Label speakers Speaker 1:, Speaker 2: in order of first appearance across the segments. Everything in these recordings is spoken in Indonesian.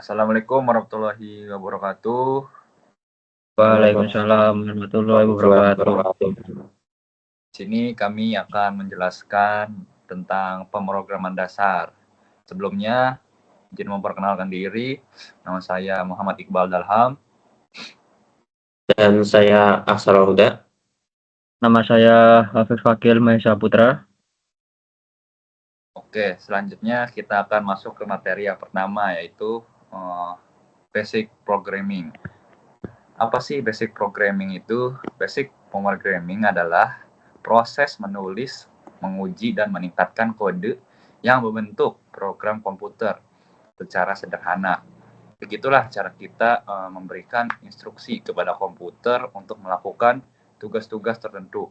Speaker 1: Assalamualaikum warahmatullahi wabarakatuh.
Speaker 2: Waalaikumsalam warahmatullahi wabarakatuh.
Speaker 1: Di sini kami akan menjelaskan tentang pemrograman dasar. Sebelumnya, izin memperkenalkan diri. Nama saya Muhammad Iqbal Dalham.
Speaker 3: Dan saya Aksara Huda.
Speaker 2: Nama saya Hafiz Fakil Mahesa Putra.
Speaker 1: Oke, selanjutnya kita akan masuk ke materi yang pertama, yaitu basic programming. Apa sih basic programming itu? Basic programming adalah proses menulis, menguji, dan meningkatkan kode yang membentuk program komputer secara sederhana. Begitulah cara kita memberikan instruksi kepada komputer untuk melakukan tugas-tugas tertentu.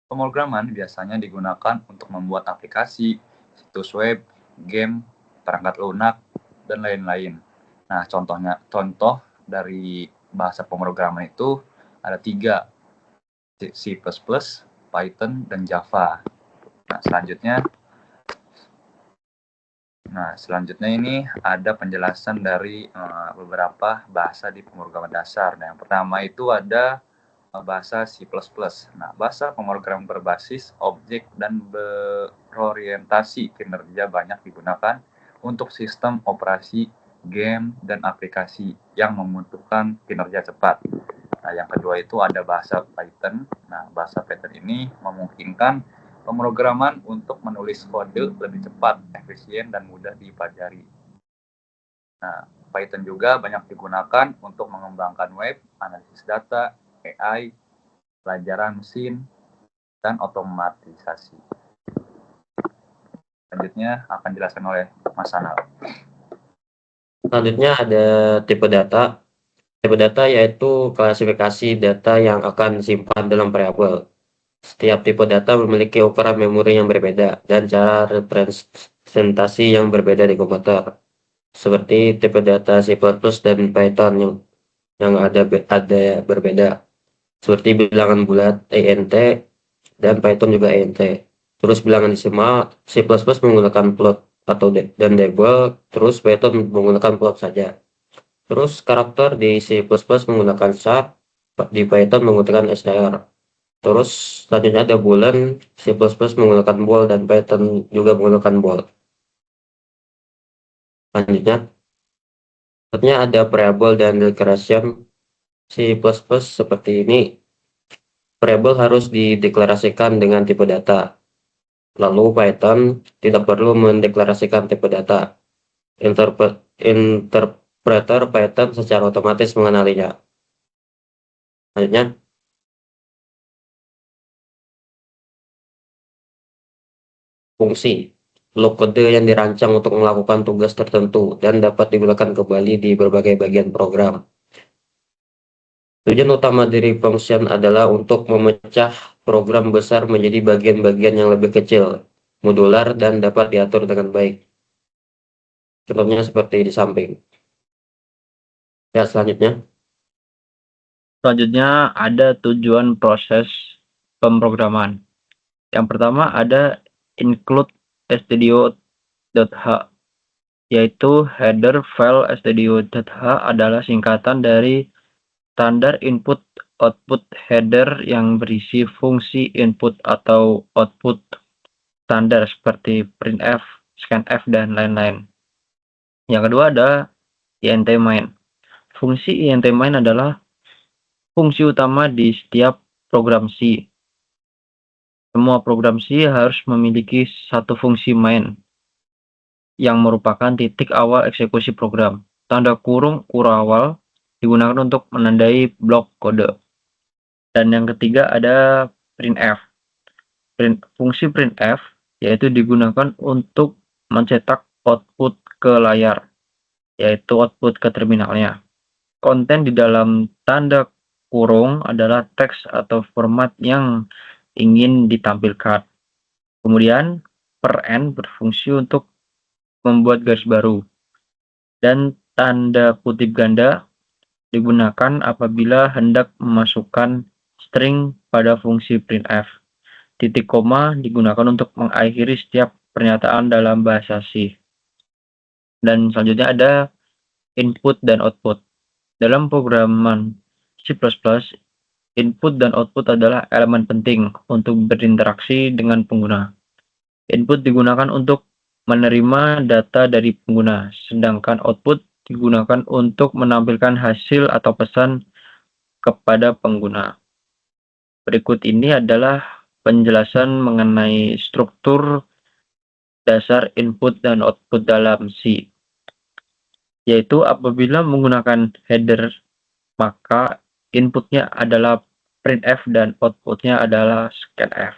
Speaker 1: Pemrograman biasanya digunakan untuk membuat aplikasi, situs web, game, perangkat lunak, dan lain-lain. Nah, contoh dari bahasa pemrograman itu ada 3, C++, Python, dan Java. Nah, selanjutnya ini ada penjelasan dari beberapa bahasa di pemrograman dasar. Nah, yang pertama itu ada bahasa C++. Nah, bahasa pemrograman berbasis objek dan berorientasi kinerja banyak digunakan untuk sistem operasi, game, dan aplikasi yang membutuhkan kinerja cepat. Nah, yang kedua itu ada bahasa Python. Nah, bahasa Python ini memungkinkan pemrograman untuk menulis kode lebih cepat, efisien, dan mudah dipelajari. Nah, Python juga banyak digunakan untuk mengembangkan web, analisis data, AI, pelajaran mesin, dan otomatisasi. Selanjutnya akan dijelaskan oleh Mas Anal.
Speaker 3: Selanjutnya ada tipe data. Tipe data yaitu klasifikasi data yang akan disimpan dalam variabel. Setiap tipe data memiliki ukuran memori yang berbeda dan cara representasi yang berbeda di komputer. Seperti tipe data C++ dan Python yang ada berbeda. Seperti bilangan bulat int dan Python juga int. Terus bilangan desimal, C++ menggunakan float dan double, terus Python menggunakan float saja. Terus karakter di C++ menggunakan char, di Python menggunakan str. Terus selanjutnya ada boolean, C++ menggunakan bool dan Python juga menggunakan bool. Selanjutnya ada variable dan declaration. C++ seperti ini. Variable harus dideklarasikan dengan tipe data. Lalu Python tidak perlu mendeklarasikan tipe data. Interpreter Python secara otomatis mengenalinya. Selanjutnya, fungsi. Blok kode yang dirancang untuk melakukan tugas tertentu dan dapat digunakan kembali di berbagai bagian program. Tujuan utama dari function adalah untuk memecah program besar menjadi bagian-bagian yang lebih kecil, modular, dan dapat diatur dengan baik. Contohnya seperti di samping. Ya, selanjutnya.
Speaker 2: Selanjutnya ada tujuan proses pemrograman. Yang pertama ada include stdio.h, yaitu header file stdio.h adalah singkatan dari standar input output header yang berisi fungsi input atau output standar seperti printf, scanf, dan lain-lain. Yang kedua ada int main. Fungsi int main adalah fungsi utama di setiap program C. Semua program C harus memiliki satu fungsi main yang merupakan titik awal eksekusi program. Tanda kurung awal digunakan untuk menandai blok kode. Dan yang ketiga ada printf. Fungsi printf yaitu digunakan untuk mencetak output ke layar, yaitu output ke terminalnya. Konten di dalam tanda kurung adalah teks atau format yang ingin ditampilkan. Kemudian paren berfungsi untuk membuat garis baru. Dan tanda kutip ganda digunakan apabila hendak memasukkan string pada fungsi printf. Titik koma digunakan untuk mengakhiri setiap pernyataan dalam bahasa C. Dan selanjutnya ada input dan output. Dalam programan C++, input dan output adalah elemen penting untuk berinteraksi dengan pengguna. Input digunakan untuk menerima data dari pengguna, sedangkan output digunakan untuk menampilkan hasil atau pesan kepada pengguna. Berikut ini adalah penjelasan mengenai struktur dasar input dan output dalam C, yaitu apabila menggunakan header, maka inputnya adalah printf dan outputnya adalah scanf.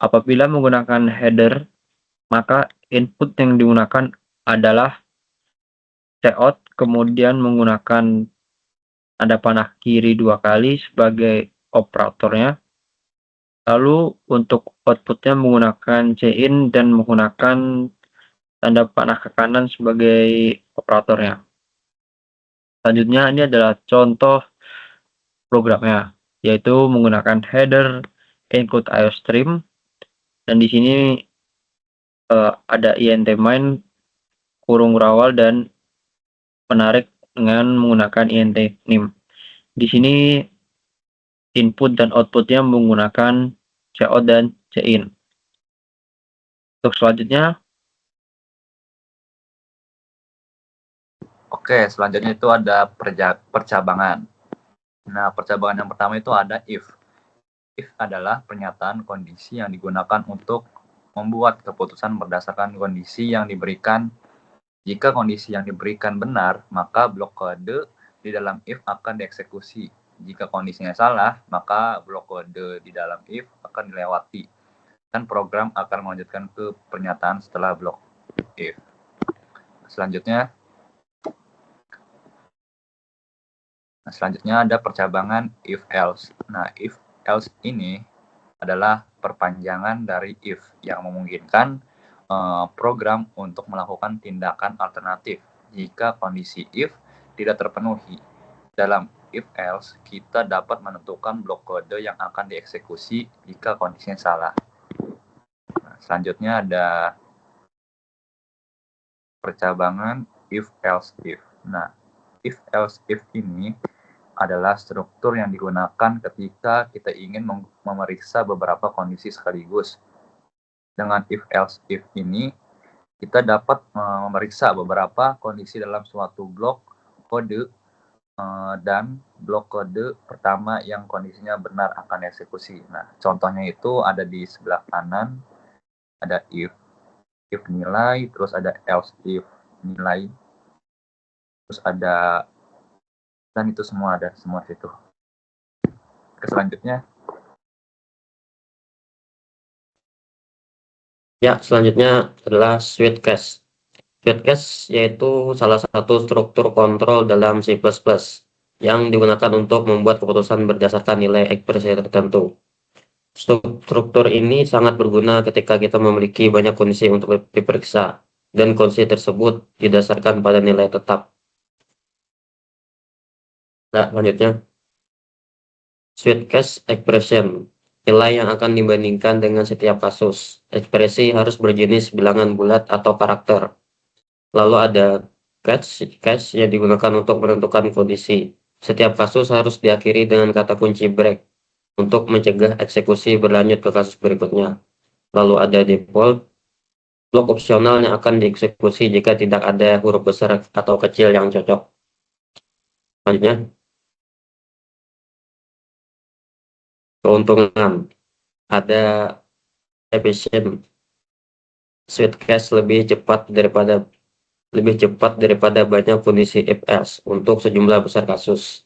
Speaker 2: Apabila menggunakan header, maka input yang digunakan adalah cout, kemudian menggunakan tanda panah kiri 2 kali sebagai operatornya. Lalu untuk outputnya menggunakan cin dan menggunakan tanda panah ke kanan sebagai operatornya. Selanjutnya ini adalah contoh programnya, yaitu menggunakan header include iostream, dan di sini ada int main kurung berawal dan menarik dengan menggunakan int nim. Di sini input dan outputnya menggunakan cout dan cin. Untuk selanjutnya,
Speaker 1: Oke, selanjutnya itu ada percabangan. Nah, percabangan yang pertama itu ada if. If adalah pernyataan kondisi yang digunakan untuk membuat keputusan berdasarkan kondisi yang diberikan. Jika kondisi yang diberikan benar, maka blok kode di dalam if akan dieksekusi. Jika kondisinya salah, maka blok kode di dalam if akan dilewati. Dan program akan melanjutkan ke pernyataan setelah blok if. Selanjutnya ada percabangan if-else. Nah, if-else ini adalah perpanjangan dari if yang memungkinkan program untuk melakukan tindakan alternatif jika kondisi if tidak terpenuhi. Dalam if-else, kita dapat menentukan blok kode yang akan dieksekusi jika kondisinya salah. Nah, selanjutnya ada percabangan if-else-if. Nah, if-else-if ini adalah struktur yang digunakan ketika kita ingin memeriksa beberapa kondisi sekaligus. Dengan if-else-if ini, kita dapat memeriksa beberapa kondisi dalam suatu blok kode, dan blok kode pertama yang kondisinya benar akan dieksekusi. Nah, contohnya itu ada di sebelah kanan, ada if nilai, terus ada else if nilai, terus ada, dan itu semua ada semua situ. Selanjutnya.
Speaker 3: Ya, selanjutnya adalah switch cache. Switch cache yaitu salah satu struktur kontrol dalam C++ yang digunakan untuk membuat keputusan berdasarkan nilai ekspresi tertentu. Struktur ini sangat berguna ketika kita memiliki banyak kondisi untuk diperiksa, dan kondisi tersebut didasarkan pada nilai tetap. Nah, selanjutnya, switch cache expression. Nilai yang akan dibandingkan dengan setiap kasus. Ekspresi harus berjenis bilangan bulat atau karakter. Lalu ada cache yang digunakan untuk menentukan kondisi. Setiap kasus harus diakhiri dengan kata kunci break untuk mencegah eksekusi berlanjut ke kasus berikutnya. Lalu ada default, blok opsional yang akan dieksekusi jika tidak ada huruf besar atau kecil yang cocok. Selanjutnya, keuntungan. Ada efisien. Switch cache lebih cepat daripada banyak kondisi if-else untuk sejumlah besar kasus.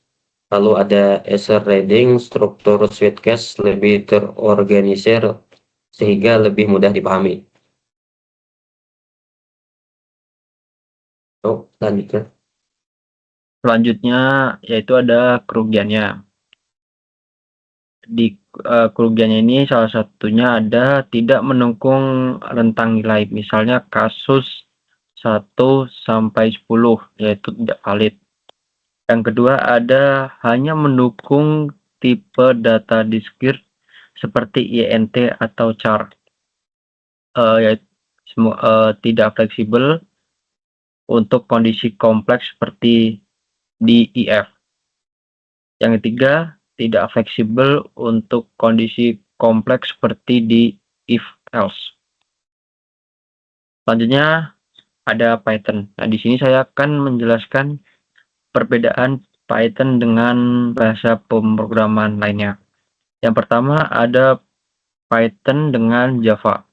Speaker 3: Lalu ada Ether reading, struktur switch cache lebih terorganisir sehingga lebih mudah dipahami.
Speaker 2: selanjutnya yaitu ada kerugiannya. Di kerugiannya ini salah satunya ada tidak mendukung rentang nilai, misalnya kasus 1 sampai 10 yaitu tidak valid. Yang kedua ada hanya mendukung tipe data discrete seperti int atau char, yaitu tidak fleksibel untuk kondisi kompleks seperti di if. Yang ketiga, tidak fleksibel untuk kondisi kompleks seperti di if else. Selanjutnya ada Python. Nah, di sini saya akan menjelaskan perbedaan Python dengan bahasa pemrograman lainnya. Yang pertama ada Python dengan Java.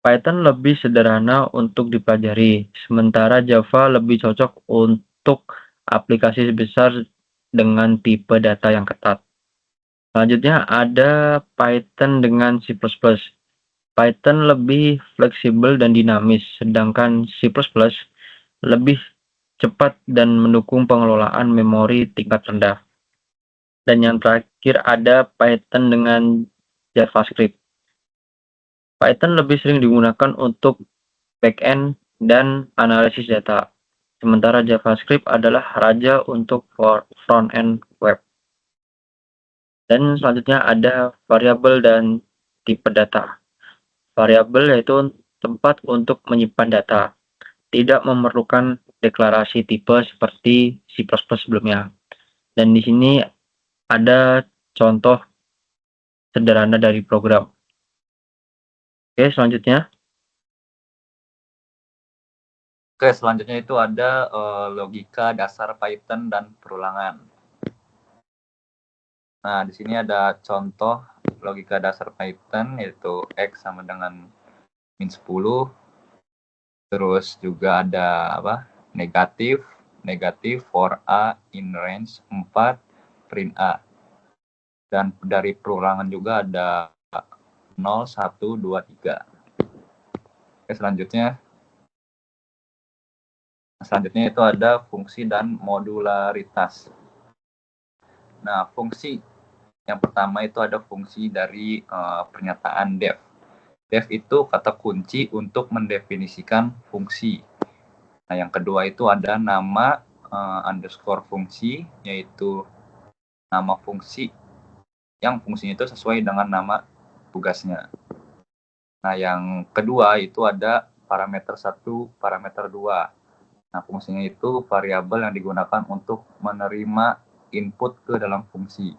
Speaker 2: Python lebih sederhana untuk dipelajari, sementara Java lebih cocok untuk aplikasi besar dengan tipe data yang ketat. Selanjutnya ada Python dengan C++. Python lebih fleksibel dan dinamis, sedangkan C++ lebih cepat dan mendukung pengelolaan memori tingkat rendah. Dan yang terakhir ada Python dengan JavaScript. Python lebih sering digunakan untuk backend dan analisis data, sementara JavaScript adalah raja untuk front-end web. Dan selanjutnya ada variabel dan tipe data. Variabel yaitu tempat untuk menyimpan data, tidak memerlukan deklarasi tipe seperti C++ sebelumnya. Dan di sini ada contoh sederhana dari program. Oke, selanjutnya.
Speaker 1: Oke, selanjutnya itu ada logika dasar Python dan perulangan. Nah, di sini ada contoh logika dasar Python, yaitu X sama dengan min 10. Terus juga ada negatif for A in range 4 print A. Dan dari perulangan juga ada 0, 1, 2, 3. Oke, selanjutnya itu ada fungsi dan modularitas. Nah, fungsi yang pertama itu ada fungsi dari pernyataan def. Def itu kata kunci untuk mendefinisikan fungsi. Nah, yang kedua itu ada nama underscore fungsi, yaitu nama fungsi yang fungsinya itu sesuai dengan nama tugasnya. Nah, yang kedua itu ada parameter 1, parameter 2. Nah, fungsinya itu variabel yang digunakan untuk menerima input ke dalam fungsi.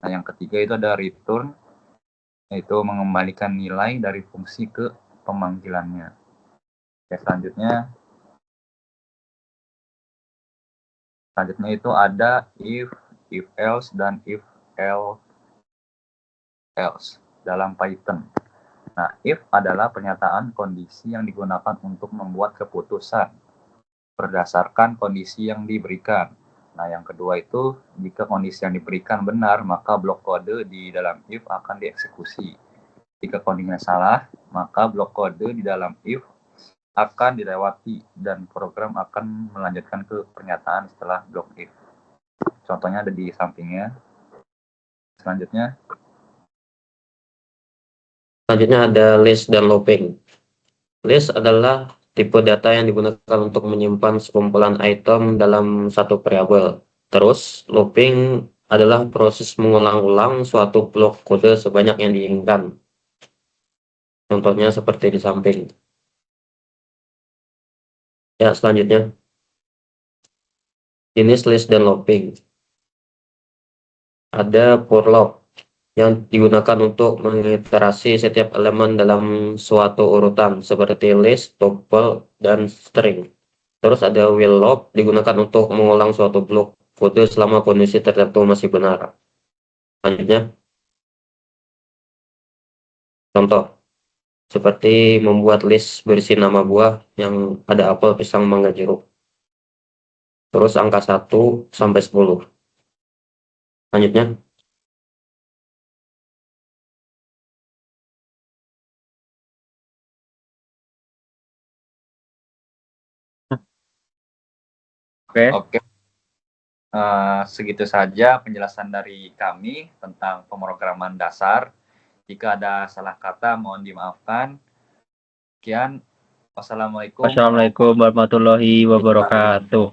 Speaker 1: Nah, yang ketiga itu ada return, yaitu mengembalikan nilai dari fungsi ke pemanggilannya. Oke, selanjutnya itu ada if else, dan if else dalam Python. Nah, if adalah pernyataan kondisi yang digunakan untuk membuat keputusan berdasarkan kondisi yang diberikan. Nah, yang kedua itu, jika kondisi yang diberikan benar, maka blok kode di dalam if akan dieksekusi. Jika kondisinya salah, maka blok kode di dalam if akan dilewati dan program akan melanjutkan ke pernyataan setelah blok if. Contohnya ada di sampingnya. Selanjutnya
Speaker 3: ada list dan looping. List adalah tipe data yang digunakan untuk menyimpan sekumpulan item dalam satu variabel. Terus, looping adalah proses mengulang-ulang suatu blok kode sebanyak yang diinginkan. Contohnya seperti di samping. Ya, selanjutnya. Jenis list dan looping. Ada for loop yang digunakan untuk mengiterasi setiap elemen dalam suatu urutan seperti list, tuple, dan string. Terus ada while loop digunakan untuk mengulang suatu blok kode selama kondisi tertentu masih benar. Selanjutnya, contoh seperti membuat list berisi nama buah yang ada apel, pisang, mangga, jeruk. Terus angka 1 sampai 10. Selanjutnya,
Speaker 1: Oke. Segitu saja penjelasan dari kami tentang pemrograman dasar. Jika ada salah kata, mohon dimaafkan. Sekian. Wassalamualaikum
Speaker 2: Wassalamualaikum warahmatullahi wabarakatuh.